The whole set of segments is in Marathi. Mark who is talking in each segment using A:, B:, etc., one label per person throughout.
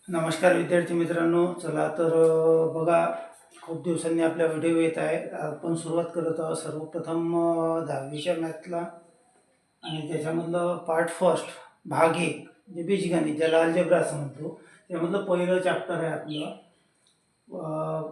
A: नमस्कार विद्यार्थी मित्रांनो. चला तर बघा, खूप दिवसांनी आपल्या व्हिडिओ येत आहे. आपण सुरुवात करत आहोत सर्वप्रथम 10वीच्या मॅथला आणि त्याच्यामधलं पार्ट फर्स्ट भाग 1 जे बीजगणित ज्याला अल्जेब्रा असं म्हणतो, त्यामधलं पहिलं चॅप्टर आहे आपलं.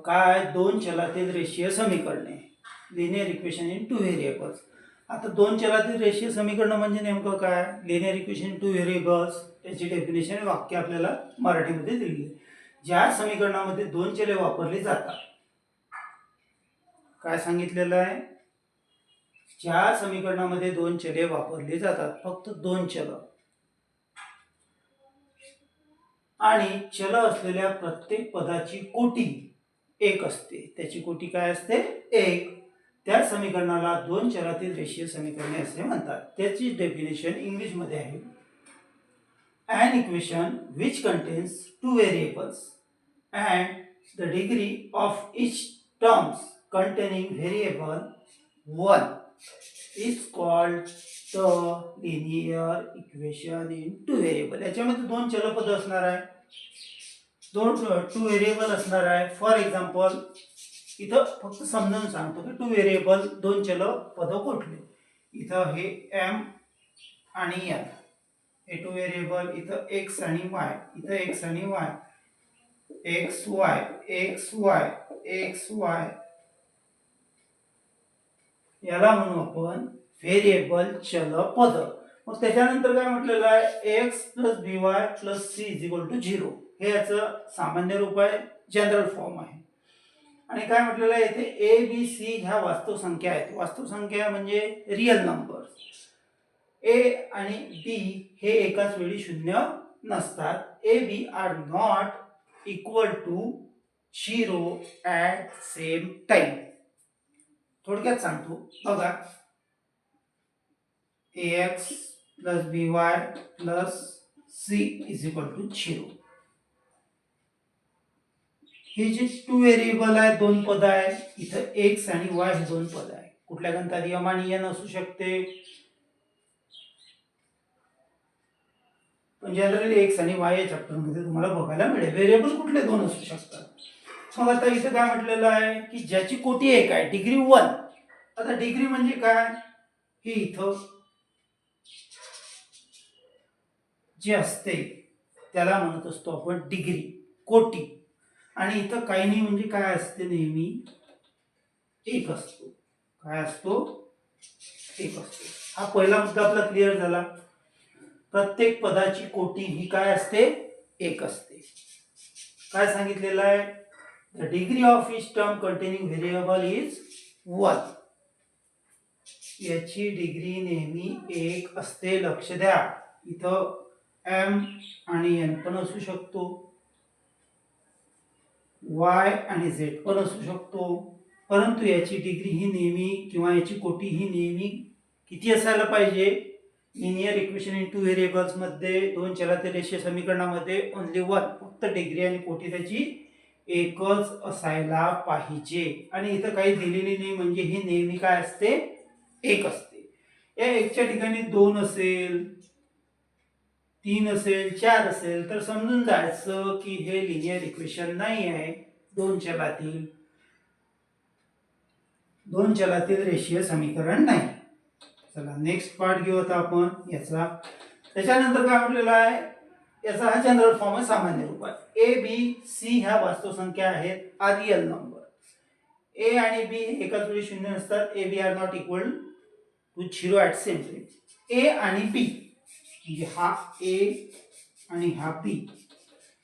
A: काय दोन चलातील रेषीय समीकरणे, linear equation in two variables. आता दोन चलातील रेषीय समीकरण म्हणजे नेमकं काय? Linear equation in two variables याची डेफिनेशन वाक्य आपल्याला मराठीमध्ये दिलेली आहे. ज्या समीकरणामध्ये दोन चले वापरली जातात, काय सांगितलेलं आहे? ज्या समीकरणामध्ये दोन चले वापरली जातात, फक्त दोन चल आणि चल असलेल्या प्रत्येक पदाची कोटी एक असते. त्याची कोटी काय असते? एक. त्या समीकरणाला दोन चलातील रेषीय समीकरणे असे म्हणतात. त्याची डेफिनेशन इंग्लिश मध्ये आहे. An equation which contains two variables and the degree of each terms containing variable 1 is called the linear equation in two variable. याच्यामध्ये दोन चलपद असणार आहे, दोन टू व्हेरिएबल असणार आहे. फॉर एक्झाम्पल इथं फक्त समजावून सांगतो की टू व्हेरिएबल दोन चल पद कुठले. इथं हे एम आणि एन हे टू व्हेरिएबल. इथं एक्स आणि वाय, इथं एक्स आणि Y, x Y x Y x Y, याला म्हणू आपण व्हेरिएबल चल पद. मग त्याच्यानंतर काय म्हटलेलं आहे? X plus b y plus c is equal to 0. हे याचं सामान्य रूप आहे, जनरल फॉर्म आहे. आणि काय म्हटलेलं आहे इथे? ए बी सी ह्या वास्तव संख्या आहेत. वास्तव संख्या म्हणजे रिअल नंबर. ए आणि बी हे एकाच वेळी शून्य नसतात. A B are not equal to 0 at same time. थोडक्यात सांगतो बघा, ax plus b y plus c is equal to 0. हे जे टू व्हेरिएबल आहे, दोन पद आहे. इथं एक्स आणि वाय हे दोन पद आहे. कुठल्या गणितात एम आणि एन असू शकते, पण जनरली एक्स आणि वाय या चॅप्टर मध्ये तुम्हाला बघायला मिळेल. व्हेरिएबल कुठले दोन असू शकतात. मग आता इथं काय म्हटलेलं आहे की ज्याची कोटी एक आहे, डिग्री 1. आता डिग्री म्हणजे काय? हे इथं जे असते त्याला म्हणत असतो आपण डिग्री, कोटी. आणि इथं काही नाही म्हणजे काय असते? नेहमी एक असतो. काय असतो? एक असतो. हा पहिला मुद्दा आपला क्लिअर झाला. प्रत्येक पदाची कोटी ही काय असते? एक असते. काय सांगितलेलं आहे? The degree of each term containing variable is 1. याची डिग्री नेहमी एक असते. लक्ष द्या, इथं एम आणि एन पण असू शकतो, वाय आणि झेड पण असू शकतो, परंतु याची डिग्री ही नेहमी किंवा याची कोटी ही नेहमी किती असायला पाहिजे? Linear equation in two variables मध्ये, दोन चलातील रेषीय समीकरणामध्ये ओनली 1. फक्त डिग्री आणि कोटी त्याची एकच असायला पाहिजे. आणि इथं काही दिलेली नाही म्हणजे ही नेहमी काय असते? एक असते. या एकच्या ठिकाणी 2 असेल, 3 असेल, 4 असेल तर समजून जायचं की हे लिनियर इक्वेशन नाही आहे, दोन चलातील रेषीय समीकरण नाही. चला नेक्स्ट पार्ट घेऊ आता आपण याचा. त्याच्यानंतर काय म्हटलेलं आहे? याचा हा जनरल फॉर्म आहे, सामान्य रूप आहे. ए बी सी ह्या वास्तव संख्या आहेत, आर रिअल नंबर. ए आणि बी एकाच वेळी शून्य नसतात. A B are not equal to 0 at same time. A आणि बी म्हणजे हा ए आणि हा बी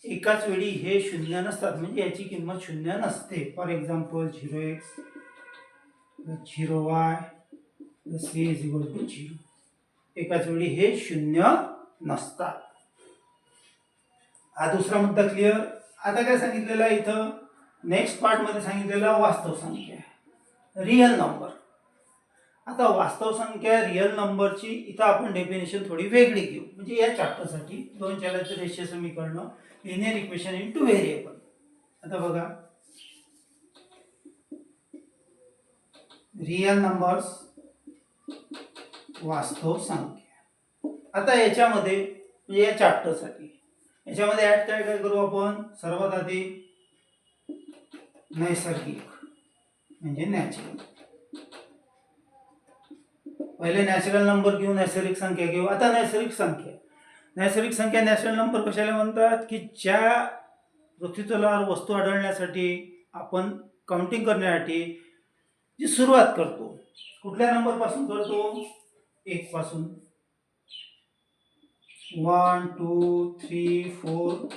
A: एकाच वेळी हे शून्य नसतात, म्हणजे याची किंमत शून्य नसते. For example 0x 0y c is equal to 0. एकाच वेळी हे शून्य नसतात. हा दुसरा मुद्दा क्लिअर. आता काय सांगितलेलं आहे इथं? नेक्स्ट पार्ट मध्ये सांगितलेलं वास्तव संख्या, रिअल नंबर. आता वास्तव संख्या रिअल नंबरची इथं आपण डेफिनेशन थोडी वेगळी घेऊ. म्हणजे या चॅप्टरसाठी दोन चलाचे रेषीय समीकरण, linear equation in two variable. आता बघा, रिअल नंबर्स, वास्तव संख्या. आता याच्यामध्ये म्हणजे या चॅप्टरसाठी याच्यामध्ये ऍड काय काय करू आपण? सर्वात आधी नैसर्गिक म्हणजे नॅचरल. पहिले नॅचरल नंबर घेऊ, नैसर्गिक संख्या घेऊ. आता नैसर्गिक संख्या. नैसर्गिक संख्या नॅचरल नंबर कशाला म्हणतात? की ज्या पृथ्वीतलावर वस्तू आढळण्यासाठी आपण काउंटिंग करण्यासाठी जी सुरुवात करतो, कुठल्या नंबर पासून करतो? 1 पासून. 1 2 3 4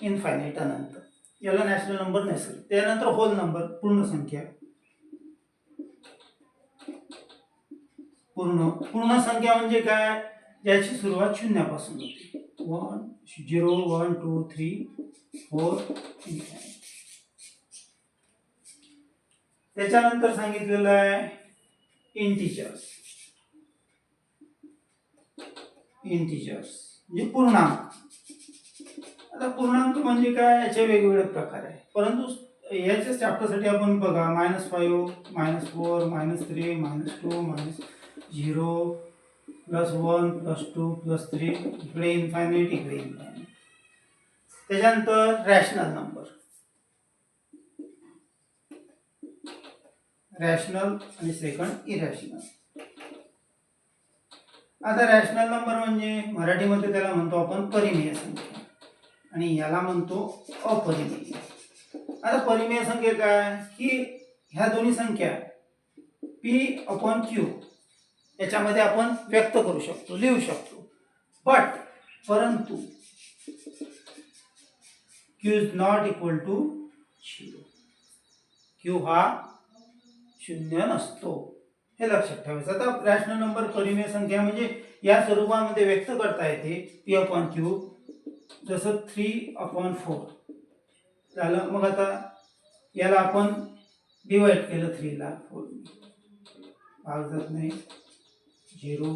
A: इन्फायनाईट अनंत. याला नॅचरल नंबर नैसर्गिक. त्यानंतर होल नंबर पूर्ण संख्या. पूर्ण संख्या म्हणजे काय? ज्याची सुरुवात शून्यापासून होते. 0 1 2 3 4 इन्फायनाईट. त्याच्यानंतर सांगितलेलं आहे इंटिजर्स. म्हणजे पूर्णांक. आता पूर्णांक म्हणजे काय? याचे वेगवेगळे प्रकार आहे, परंतु याच्या चॅप्टरसाठी आपण बघा -5 -4 -3 -2 -0 +1 +2 +3 इकडे इन्फायनाईट, इकडे इन्फायनाईट. त्याच्यानंतर रॅशनल नंबर. रॅशनल आणि सेकंड इरॅशनल. आता रॅशनल नंबर म्हणजे मराठीमध्ये त्याला म्हणतो आपण परिमेय संख्या आणि याला म्हणतो अपरिमेय. आता परिमेय संख्या काय? की ह्या दोन्ही संख्या P/Q याच्यामध्ये आपण व्यक्त करू शकतो, लिहू शकतो. परंतु Q is not equal to 0. Q हा 0 नसतो, हे लक्षात ठेवायचं. आता रॅशनल नंबर परिमेय संख्या म्हणजे या स्वरूपामध्ये व्यक्त करता येते P/Q, जसं 3/4 झालं. मग आता याला आपण डिवाइड केलं 3 ला 4, भाग जात नाही. 0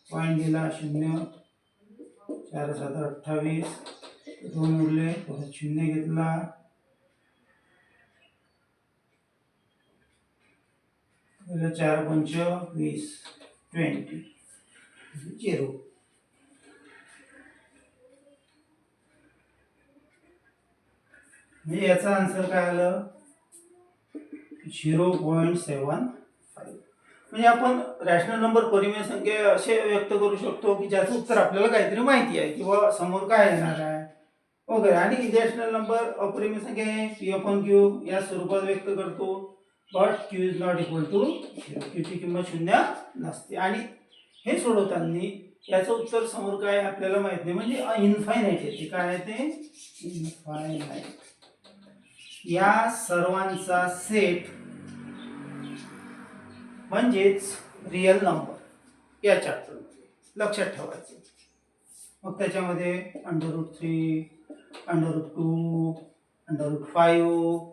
A: पॉईंट दिला 0, 4 7 28, 2 उरले, परत 0 घेतला, 4 पंच 20, 20 0. म्हणजे याचा आन्सर काय आलं? 0.75. म्हणजे आपण रॅशनल नंबर परिमेय संख्या असे व्यक्त करू शकतो की ज्याचं उत्तर आपल्याला काहीतरी माहिती आहे किंवा समोर काय येणार आहे वगैरे. आणि इरॅशनल नंबर अपरिमेय संख्या आहे P/Q या स्वरूपात व्यक्त करतो. But Q is not equal to 0. Q ची किंमत 0 नसते. आणि हे सोडवताना याचं उत्तर समोर काय आपल्याला माहित नाही, म्हणजे इन्फायनाईट येते. काय आहे ते? इन्फायनाईट. या सर्वांचा सेट म्हणजेच रियल नंबर या चॅप्टर लक्षात ठेवायचं. मग त्याच्यामध्ये √3, √2, √5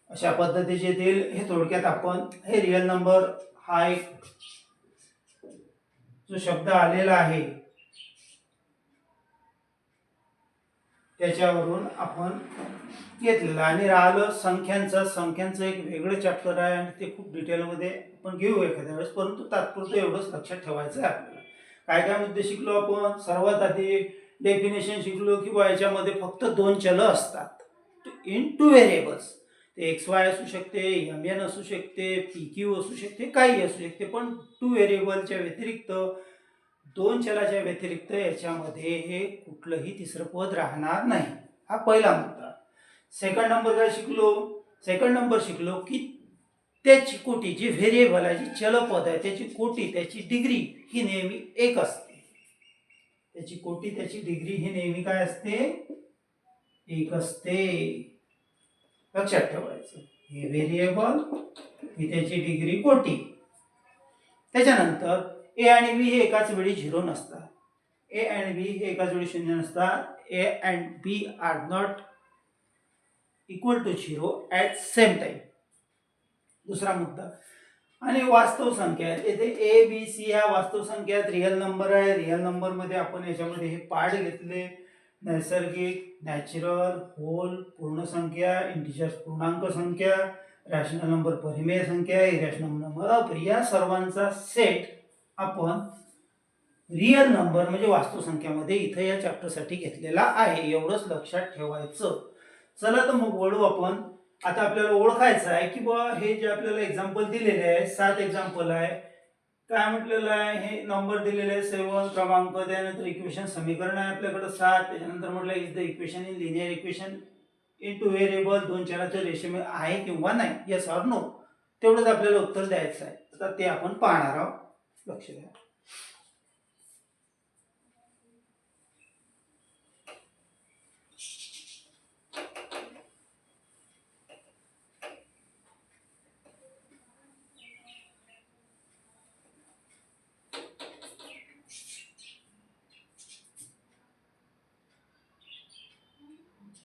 A: अशा पद्धतीचे येतील. हे थोडक्यात आपण हे रियल नंबर हा एक जो शब्द आलेला आहे त्याच्यावरून आपण घेतलेलं. आणि राहिलं संख्यांचं एक वेगळं चॅप्टर आहे आणि ते खूप डिटेलमध्ये आपण घेऊ एखाद्या वेळेस, परंतु तात्पुरतं एवढंच लक्षात ठेवायचं आहे आपल्याला. काय काय मुद्दे शिकलो आपण? सर्वात आधी डेफिनेशन शिकलो की याच्यामध्ये फक्त 2 चल असतात इन 2 व्हेरिएबल्स. ते XY असू शकते, MN असू शकते, PQ असू शकते, काही असू शकते, पण 2 व्हेरिएबलच्या व्यतिरिक्त 2 चलाच्या व्यतिरिक्त याच्यामध्ये हे कुठलंही तिसरं पद राहणार नाही. हा पहिला मुद्दा. सेकंड नंबर काय शिकलो? सेकंड नंबर शिकलो की त्याची कोटी, जी व्हेरिएबल आहे, जी चलपद आहे, त्याची कोटी, त्याची डिग्री ही नेहमी 1 असते. त्याची कोटी, त्याची डिग्री ही नेहमी काय असते? 1 असते. लक्षात ठेवायचं. हे व्हेरिएबल, ही त्याची डिग्री, कोटी. त्याच्यानंतर A आणि B हे एकाच वेळी 0 नसतात. A and B हे एकाच वेळी 0 नसतात. A and B are not equal to 0 at same time. दुसरा मुद्दा. आणि वास्तव संख्या आहेत. येथे ABC ह्या वास्तव संख्या आहेत, रिअल नंबर आहे. रिअल नंबर मध्ये आपण याच्यामध्ये हे पार्ट घेतले: नैसर्गिक, नॅचरल, होल, पूर्ण संख्या, इंटिजर्स पूर्णांक संख्या, रॅशनल नंबर परिमेय संख्या, इरॅशनल नंबर अपरिमेय. या सर्वांचा सेट आपण रिअल नंबर म्हणजे वास्तव संख्यामध्ये इथं या चॅप्टरसाठी घेतलेला आहे, एवढंच लक्षात ठेवायचं. चला तर मग वळू आपण. आता आपल्याला ओळखायचं आहे की बा हे जे आपल्याला एक्झाम्पल दिलेले आहे 7 एक्झाम्पल आहे. काय म्हटलेलं आहे, हे नंबर दिलेले आहे 7 क्रमांक, त्यानंतर इक्वेशन समीकरण आहे आपल्याकडे 7, त्याच्यानंतर म्हटलं is the equation in linear equation into variable, दोन चलाचे रेषीय आहे किंवा नाही, येस ऑर नो, तेवढंच आपल्याला उत्तर द्यायचं आहे. आता ते आपण पाहणार आहोत, लक्ष द्या.